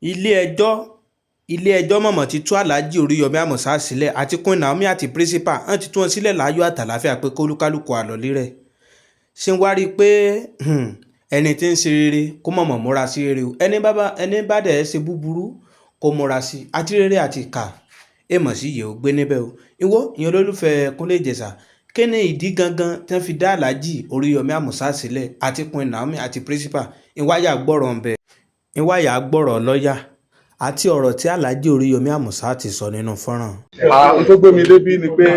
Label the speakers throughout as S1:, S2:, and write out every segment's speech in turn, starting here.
S1: ilé-ẹjọ́ mọ̀mọ́ ti tú Alhaji Oriyomi Hamzat sílẹ̀ àti Queen Naomi àti principal hàn ti tú wọn sílẹ̀ láyọ̀ àtàlàáfíà pé kólúkálùkù àlọ́lé rẹ̀. ṣé ń wá rí i pé ẹni tí ń ṣe rere kó mọ̀mọ́ múra sí rere o, ẹni bá dẹ̀ ṣe búburú kó múra sí àti rere àti ìkà èèmọ̀ sí yìí ó gbé níbẹ̀ o. ìwọ ìyẹn olólùfẹ́ Kúnlé Ìjẹ̀ṣà, kí ni ìdí gangan tí wọ́n fi dá Alhaji Oriyomi Hamzat sílẹ̀ àti Queen Naomi àti principal? ìwáyà gbọ́rọ̀ lọ́ọ̀yà àti ọ̀rọ̀ tí Alhaji Oriyomi Hamzat ti sọ nínú fọ́nrán.
S2: Ohun tó gbé mi débi ni pé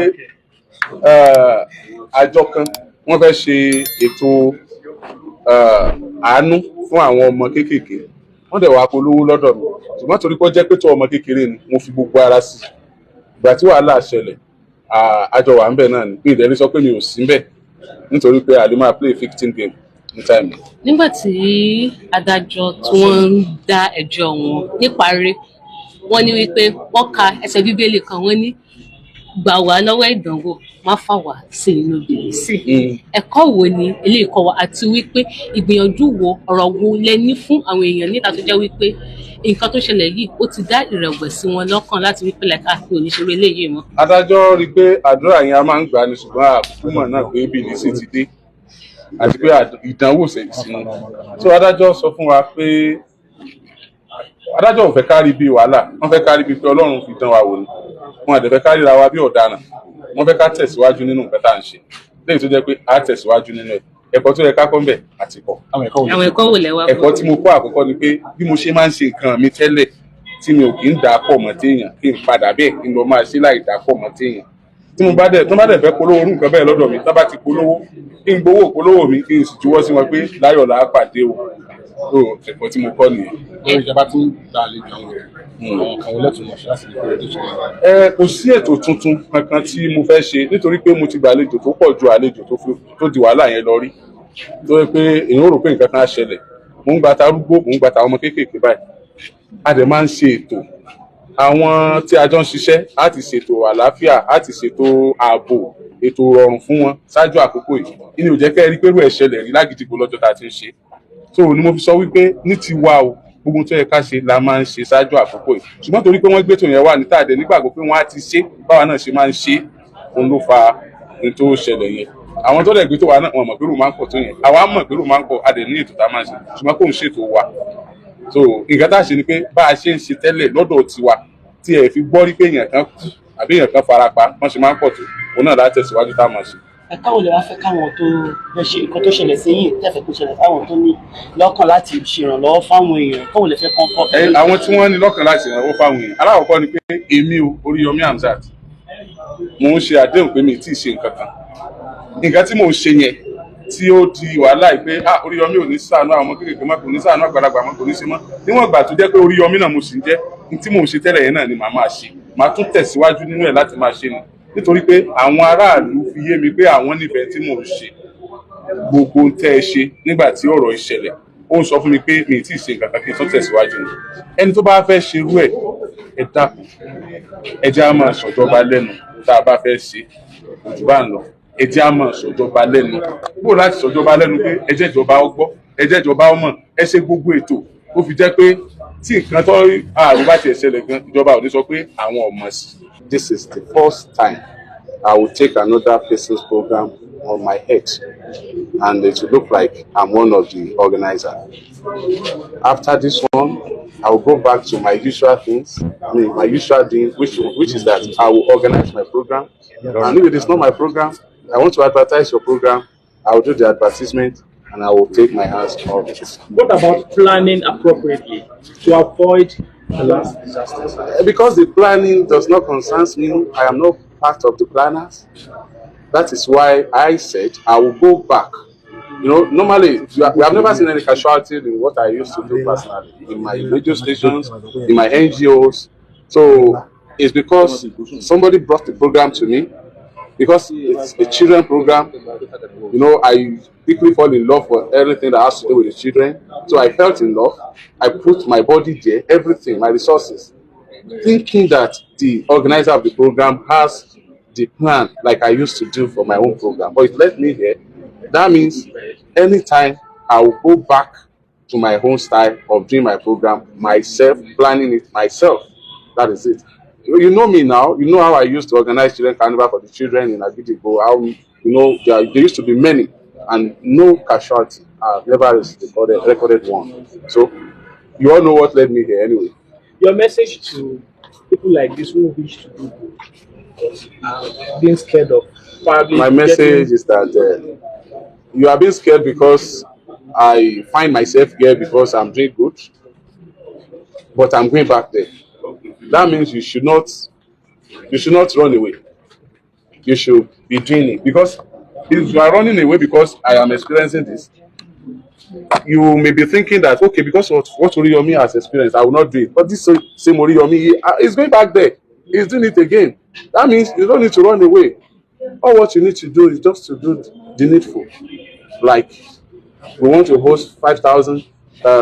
S2: àjọ kan wọ́n fẹ́ ṣe ètò àánú fún àwọn ọmọ kéékèèké, wọ́n dẹ̀ wá polówó lọ́dọ̀ mi, ṣùgbọ́n torí pé ó jẹ́ pé tó ọmọ kékeré ni mo fi gbogbo ara sí. Ìgbà tí wàhálà ṣẹlẹ̀ àjọ wà ń bẹ̀ náà ni pé ìdẹ́rí sọ pé mi ò sí ń bẹ̀ nítorí pé àlè máa play victim game ní time.
S3: Nígbà tí adájọ́ tí wọ́n ń dá ẹjọ́ wọn níparí, wọ́n ní wípé wọ́n ka ẹsẹ̀ bíbélì kan, wọ́n ní gbà wá lọ́wọ́ ìdánwò má fà wá sí inú bìrìsì. Ẹ̀kọ́ wo ni eléyìí kọ́ wa, àti wípé ìgbìyànjú wo, ọ̀rọ̀ wo lẹ ní fún àwọn èèyàn níta tó jẹ́ wípé nǹkan tó ṣẹlẹ̀ yìí ó ti dá ìrẹ̀wẹ̀sì wọn lọ́kàn láti wípé lẹ́ka àti oníṣòro eléyìí mọ́?
S2: Adájọ́ rí i pé àdúrà yẹn a máa ń gbà ní, ṣùgbọ́n àkókò mọ̀ náà pé bìrìsì ti dé àti pé ìdánwò sí ni. So adájọ́ sọ fún wa pé adájọ́ ò fẹ́ kárí bí wàhálà, wọ́n fẹ́ kárí bí pé Ọlọ́run fi dán wa wò ni, wọn àdẹ̀ fẹ́ kárí ra wa bí ọ̀daràn, wọ́n fẹ́ ká tẹ̀síwájú nínú nǹkan tá à ń ṣe lẹ́yìn tó jẹ́ pé a tẹ̀síwájú nínú ẹ̀. Ẹ̀kọ́ tó yẹ ká kọ́ ń bẹ̀ àti kọ́.
S3: Àwọn ẹ̀kọ́ wo lẹ wá kọ́?
S2: Ẹ̀kọ́ tí mo kọ́ àkọ́kọ́ ni pé bí mo ṣe máa ń ṣe nǹkan mi tẹ́lẹ̀ tí mi ò kì í dà pọ̀ mọ́ téèyàn, kí n padà bẹ́ẹ̀ kí n lọ máa ṣe láì dà pọ̀ mọ́ téèyàn. Tí mo bá dẹ̀ fẹ́ polówó orú nǹkan bẹ́ẹ̀ lọ́dọ̀ mi, tá bá ti polówó kí n gbowó polówó mi kí n sì juwọ́ sí wọn pé láyọ̀ là á pàdé o. Ẹ̀kọ́ tí mo kọ́ nìyẹn.
S4: Lórí ìjọba tí ń gba àlejò àwọn kan wọlé tó mọ̀ ṣe láti lè kó ètò ìṣẹ̀lẹ̀.
S2: Kò sí ètò tuntun kankan tí mo fẹ́ ṣe nítorí pé mo ti gba àlejò tó pọ̀ ju àlejò tó di wàhálà yẹn lọ rí. Lórí pé èèyàn rò pé nǹkan kan á ṣẹlẹ̀, mò ń gba tarúgbó, mò ń gba tàwọn ọmọ kéékèèké báyìí. A dẹ̀ máa ń ṣe ètò. Àwọn tí a jọ ń ṣiṣẹ́ á ti ṣètò àlàáfíà, á ti ṣètò ààbò, ètò rọrùn fún wọn ṣáájú àkókò yìí. Ìní ò jẹ́ kẹ́ ẹ rí pé irú ẹ̀ ṣẹlẹ̀ rí lágídígbò lọ́jọ́ tá a ti ń ṣe. So ni mo fi sọ wípé ní tiwa o, gbogbo tó yẹ ká ṣe la máa ń ṣe ṣáájú àkókò yìí. Ṣùgbọ́n torí pé wọ́n gbé tòun yẹn wà ní tàdé nígbàgbọ́ pé wọ́n á ti ṣe báwa náà ṣe máa ń ṣe, òun ló fa ohun tó ṣẹlẹ̀ yẹn. Àwọn tó dẹ̀ gbé tó wà náà wọ́n mọ̀ pé rò máa ń pọ̀ tó yẹn, àwa mọ̀ pé rò máa ń pọ̀, a dẹ̀ ní ètò tá a máa ń ṣe, ṣùgbọ́n kò ń ṣètò wa. So nǹkan tá a ṣe ni pé bá a ṣe ń ṣe tẹ́lẹ̀ lọ́dọ̀ tiwa tí ẹ fi gbọ́ rí pé èèyàn kan kú àbí èèyàn kan farapa wọ́n ṣe máa ń pọ̀ tó, òun náà láti tẹ̀síwájú tá a máa ṣe.
S5: Ẹ̀ka wo lè wá fẹ́ káwọn tó fẹ́ ṣe nǹkan tó ṣẹlẹ̀ sí yìí tẹ́fẹ̀ẹ́ kó ṣẹlẹ̀ fáwọn tó ní lọ́kàn láti ṣèrànlọ́wọ́ fáwọn èèyàn, káwọn lè fẹ́ kán kọ́?
S2: Àwọn tí wọ́n ní lọ́kàn láti ṣèrànlọ́wọ́ fáwọn èèyàn, alákọ̀ọ́kọ́ ni pé èmi o, Oriyomi Hamzat, mò ń ṣe àdéhùn pé mi ì tí ì ṣe nǹkan kan. Nǹkan tí mò ń ṣe yẹn tí ó di wàhálà yìí pé Oriyomi ò ní ṣàánú àwọn ọmọ kéékèèké mọ́, kò ní ṣàánú àgbàlagbà mọ́, kò ní ṣe mọ́. Níwọ̀n ìgbà tó jẹ́ pé Oriyomi náà mo sì ń jẹ́, ní tí mò ń ṣe tẹ́lẹ̀ yẹn náà ni màá máa ṣe, màá tún tẹ̀síwájú nínú ẹ̀ láti máa ṣe ni. Nítorí pé àwọn aráàlú fi yé mi pé àwọn nífẹ̀ẹ́ tí mò ń ṣe gbogbo ń tẹ́ ẹ ṣe nígbà tí ọ̀rọ̀ ìṣẹ̀lẹ̀, ó ń sọ fún mi pé mi ì tí ì ṣe nǹkan kan kí n tún tẹ̀síwájú ni. Ẹni tó bá fẹ́ ṣerú ẹ̀, ẹ dákun, ẹ jẹ́ á máa sọ̀jọba lẹ́nu tá a bá fẹ́ ṣe, òjò bá ń lọ, ẹ jẹ́ á máa sọ̀jọba lẹ́nu. Bó láti sọ̀jọba lẹ́nu pé ẹ jẹ́ ìjọba ó gbọ́, ẹ jẹ́ ìjọba ó mọ̀, ẹ ṣe gbogbo ètò ó fi jẹ́ pé tí nǹkan tó àrùn bá tiẹ̀ ṣẹlẹ̀ gan, ìjọba ò ní sọ pé àwọn ò mọ̀ sí.
S4: This is the first time I will take another person's program on my head, and it will look like I'm one of the organizers. After this one, I will go back to my usual things. My usual thing, which is that I will organize my program. And if it is not my program, I want to advertise your program, I will do the advertisement, and I will take my hands off it.
S6: What about planning appropriately to avoid the last disasters?
S4: Because the planning does not concern me, I am not part of the planners. That is why I said I will go back. You know, normally we have never seen any casualty in what I used to do personally in my radio stations, in my NGOs. So it's because somebody brought the program to me, because it's a children program. You know, I quickly fall in love for everything that has to do with the children. So I felt in love. I put my body there, everything, my resources, thinking that the organizer of the program has the plan like I used to do for my own program. But it led me here. That means anytime I will go back to my own style of doing my program myself, planning it myself. That is it. You know me now. You know how I used to organize children carnival for the children in Agidigbo. How there used to be many and no casualty. I've never recorded one. So you all know what led me here anyway.
S6: Your message to people like this who wish to do good, but being scared of probably
S4: My message is that you are being scared because I find myself here because I'm doing good, but I'm going back there. That means you should not run away. You should be doing it, because if you are running away because I am experiencing this, you may be thinking that okay, because of what Oriyomi has experienced, I will not do it. But this same Oriyomi is going back there. He's doing it again. That means you don't need to run away. All what you need to do is just to do the needful. Like, we want to host 5,000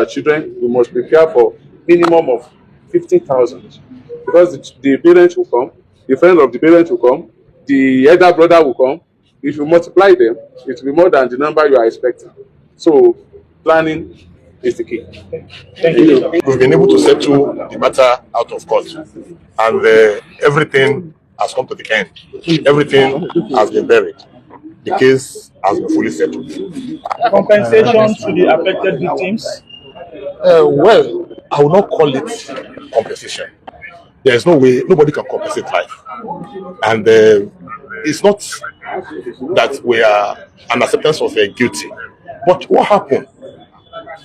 S4: children. We must prepare for minimum of 50,000, because the parents will come, the friend of the parents will come, the elder brother will come. If you multiply them, it will be more than the number you are expecting. So planning is the key.
S6: Thank you.
S7: We've been able to settle the matter out of court, and everything has come to the end. Everything has been buried. The case has been fully settled.
S6: Compensation to the affected victims?
S7: Well, I will not call it compensation. There is no way, nobody can compensate life. And it's not that we are an acceptance of guilty. But what happened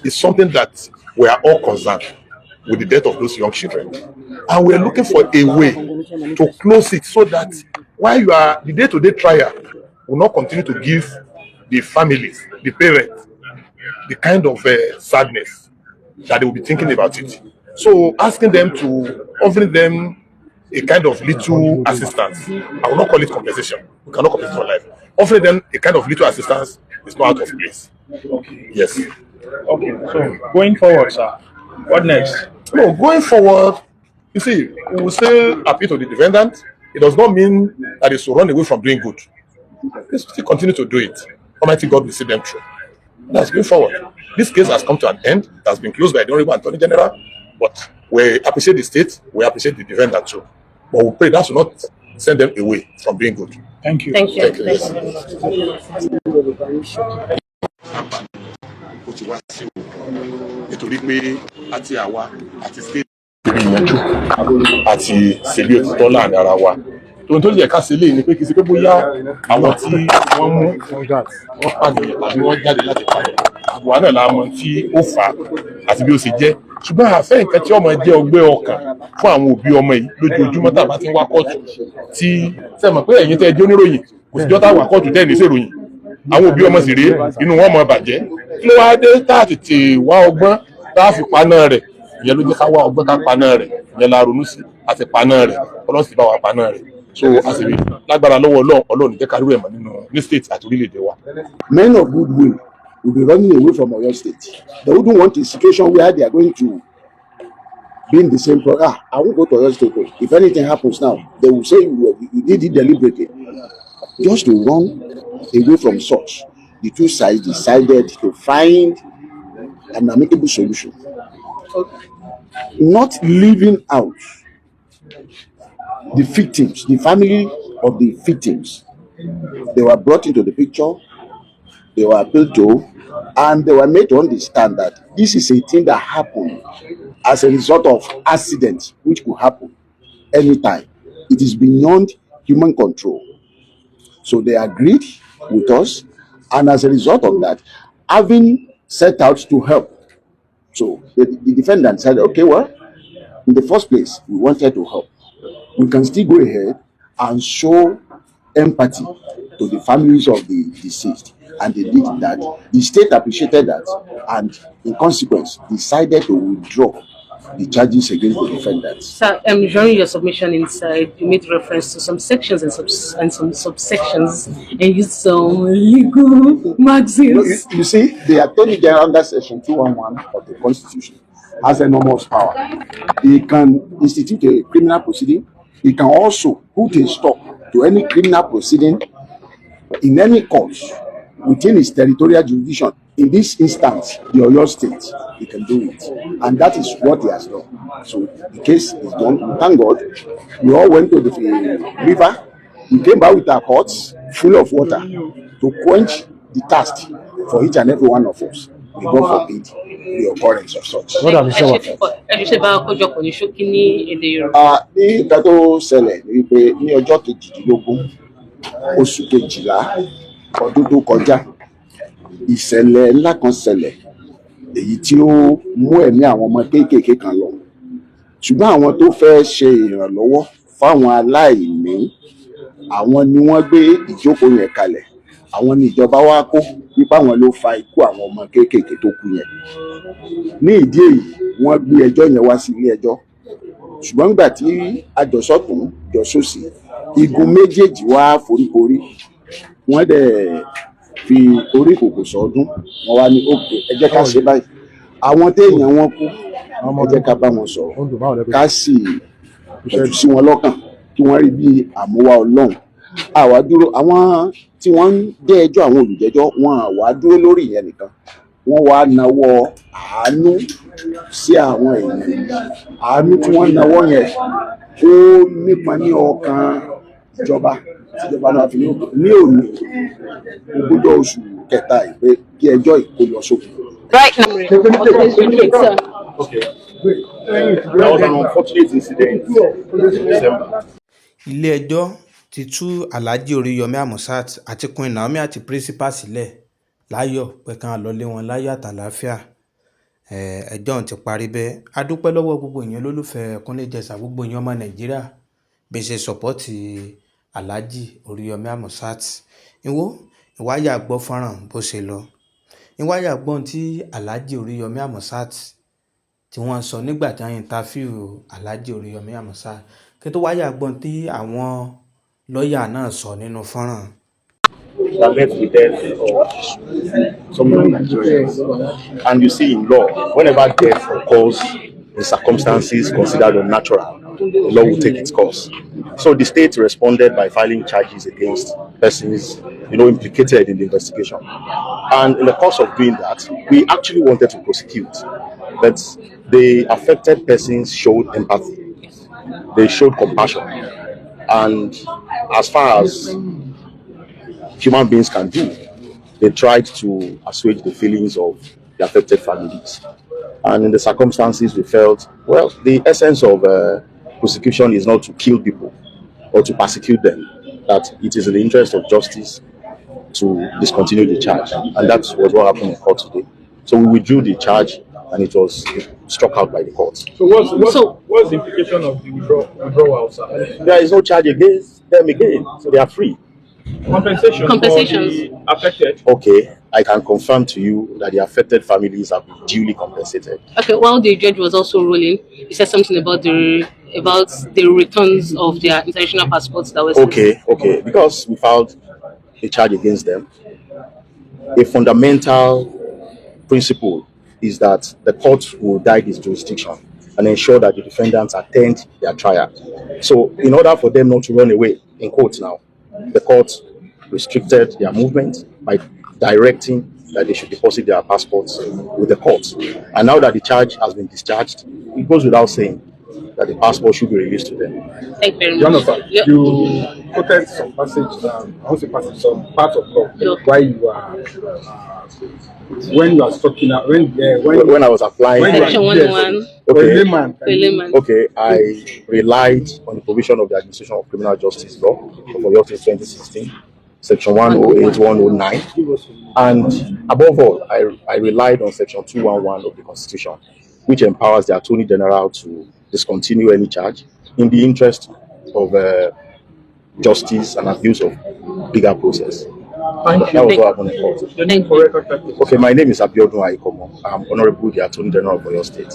S7: is something that we are all concerned with, the death of those young children. And we are looking for a way to close it so that while you are, the day-to-day trial will not continue to give the families, the parents, the kind of sadness that they will be thinking about it. So asking them to, offering them a kind of little assistance, I will not call it compensation. We cannot compensate for life. Offering them a kind of little assistance is not out of place.
S6: Okay.
S7: Yes.
S6: Okay, so going forward, sir, what next?
S7: No, going forward, you see, we will still appeal to the defendant. It does not mean that they should run away from doing good. They still continue to do it. Almighty God will see them through. That's going forward. This case has come to an end. It has been closed by the Honorable Attorney General. But we appreciate the state. We appreciate the defendant too. But we pray that should not send them away from doing good.
S6: Thank you.
S3: Thank you.
S7: Thank you. Yes. Nítorí pé àti àwa àti state ìyànjú àti ṣèlú òtítọ́ láàrin ara wa. Ohun tó lè ká ṣe léyìn ni pé kì í ṣe pé bóyá àwọn tí wọ́n mú wọ́n pàdé àbí wọ́n jáde láti pàdé. Àwa náà la mọ̀ tí ó fà á àti bí ó ṣe jẹ́. Ṣùgbọ́n àfẹ́ nǹkan tí ọmọ jẹ́ ọgbẹ́ ọkàn fún àwọn òbí ọmọ yìí lójoojúmọ́ tá a bá ti ń wá kóòtù tí sẹ́mọ̀ pé ẹ̀yin tẹ́ ẹ jẹ́ oníròyìn kò sí jọ́tà wá kóòtù tẹ́ ẹ̀ ní ṣèròyìn. Àwọn òbí ọmọ sì rèé inú wọn mọ bàjẹ́. Kí ló wá dé tá a tètè wá ọgbọ́n tá a fi paná rẹ̀? Ìyẹn ló jẹ́ ká wá ọgbọ́n ká paná rẹ̀. Ìyẹn la ronú sí àti paná rẹ̀. Ọlọ́run sì bá wa paná rẹ̀. So àṣírí lágbára lọ́wọ́ Ọlọ́run jẹ́ ká rí ẹ̀mọ́ ní state àti orílẹ̀-èdè wa.
S8: Men of goodwill will be running away from Oyo State. They wouldn't want a situation where they are going to be in the same program. I won't go to Oyo State. If anything happens now, they will say you did it deliberately. Just to run away from such, the two sides decided to find an amicable solution. Not leaving out the victims, the family of the victims. They were brought into the picture, they were appealed to, and they were made to understand that this is a thing that happened as a result of accidents which could happen anytime. It is beyond human control. So they agreed with us, and as a result of that, having set out to help. So the defendant said, okay, well, in the first place, we wanted to help. We can still go ahead and show empathy to the families of the deceased. And they did that. The state appreciated that, and in consequence, decided to withdraw the charges against the defendants.
S3: Sir, during your submission inside, you made reference to some sections and some subsections and used some legal maxims.
S8: You see, the Attorney General under Section 211 of the Constitution has enormous power. He can institute a criminal proceeding. He can also put a stop to any criminal proceeding in any court within his territorial jurisdiction in this instance, the Oyo State, he can do it. And that is what he has done. So the case is done. We thank God. We all went to the river. We came back with our pots full of water to quench the thirst for each and every one of us. May God forbid the occurrence of such. Ní nǹkan tó ṣẹlẹ̀ ni wípé ní ọjọ́ kejìdínlógún oṣù kejìlá ọdún tó kọjá ìṣẹ̀lẹ̀ ńlá kan ṣẹlẹ̀ èyí tí ó mú ẹ̀mí àwọn ọmọ kéékèèké kan lọ ṣùgbọ́n àwọn tó fẹ́ ṣe ìrànlọ́wọ́ fáwọn aláìní àwọn ni wọ́n gbé ìjókòó yẹn kalẹ̀ àwọn ni ìjọba wa kó wípé àwọn ló fa ikú àwọn ọmọ kéékèèké tó kú yẹn ní ìdí èyí wọ́n gbé ẹjọ́ yẹn wá sí ilé ẹjọ́ ṣùgbọ́n nígbà tí àjọsọ́tún jọ̀sọ́sì igun méjèèjì wá foríkorí wọ́n dẹ̀ fi orí kòkò sọdún wọ́n wá ní òkè ẹ jẹ́ ká ṣe báyìí àwọn téèyàn wọn kú ẹ jẹ́ ká bá wọn sọ̀rọ̀ ká sì pẹ̀tù sí wọn lọ́kàn kí wọ́n rí bí àmúwá Ọlọ́run àwa dúró àwọn tí wọ́n ń dé ẹjọ́ àwọn olùjẹ́jọ́ wọn àwa dúró lórí ìyẹn nìkan wọ́n wá nawọ́ àánú sí àwọn èèyàn àánú tí wọ́n nawọ́ yẹn ó nípa ní ọkàn ìjọba tíjọba náà fi ní òní ogúnjọ́ oṣù kẹta ìpè kí ẹjọ́ ìkó lọ sókè.
S3: Right now,
S7: Okay. That was an unfortunate incident in December.
S1: ilé-ẹjọ́ ti tú Alhaji Oriyomi Hamzat àti Queen Naomi àti principal sílẹ̀ láyọ̀ pé kán lọ lé wọn láyọ̀ àtàlàáfíà. Ẹjọ́ ọ̀hún ti parí bẹ́ẹ̀. A dúpẹ́ lọ́wọ́ gbogbo èèyàn lólùfẹ́ Kúnlé Jẹ̀sà gbogbo èèyàn ọmọ Nàìjíríà bí ṣe sọ̀pọ́tì Alhaji Oriyomi Hamzat. Ìwáyà gbọ́ fọ́nrán bó ṣe lọ. Ìwáyà gbọ́n tí Alhaji Oriyomi Hamzat tí wọ́n sọ nígbà tí wọ́n interview Alhaji Oriyomi Hamzat kí tó wáyà gbọ́n tí àwọn lọ́ọ̀yà náà sọ nínú fọ́nrán.
S7: That led to the death of some Nigerians. And you see in law, whenever death occurs in circumstances considered unnatural, the law will take its course. So the state responded by filing charges against persons, implicated in the investigation. And in the course of doing that, we actually wanted to prosecute, but the affected persons showed empathy. They showed compassion. And as far as human beings can do, they tried to assuage the feelings of the affected families. And in the circumstances, we felt, well, the essence of prosecution is not to kill people or to persecute them, that it is in the interest of justice to discontinue the charge. And that was what happened in court today. So we withdrew the charge and it was struck out by the court.
S6: So what's the implication of the withdrawal, sir?
S7: There is no charge against them again, so they are free.
S6: Compensations for the affected.
S7: Okay, I can confirm to you that the affected families have been duly compensated.
S3: okay, while the judge was also ruling, he said something about the returns of their international passports that were
S7: Okay, because we filed a charge against them, a fundamental principle is that the court will guide its jurisdiction and ensure that the defendants attend their trial. So in order for them not to run away in court now, the court restricted their movement by directing that they should deposit their passports with the court. And now that the charge has been discharged, it goes without saying that the passport should be released to them.
S3: Thank you very much.
S6: Jonathan, you quoted some some part of law why you are when you are talking
S7: when I was applying.
S3: Section 101.
S7: Okay, I relied on the provision of the Administration of Criminal Justice Law of Oyo State 2016, Section 108, 109, and above all, I relied on Section 211 of the Constitution, which empowers the Attorney General to discontinue any charge in the interest of justice and abuse of bigger process.
S6: Thank
S7: That was
S6: you.
S7: what happened in court.
S6: The name for record purposes.
S7: Okay, my name is Abiodun Aikomo. I'm Honorable the Attorney General of Oyo State.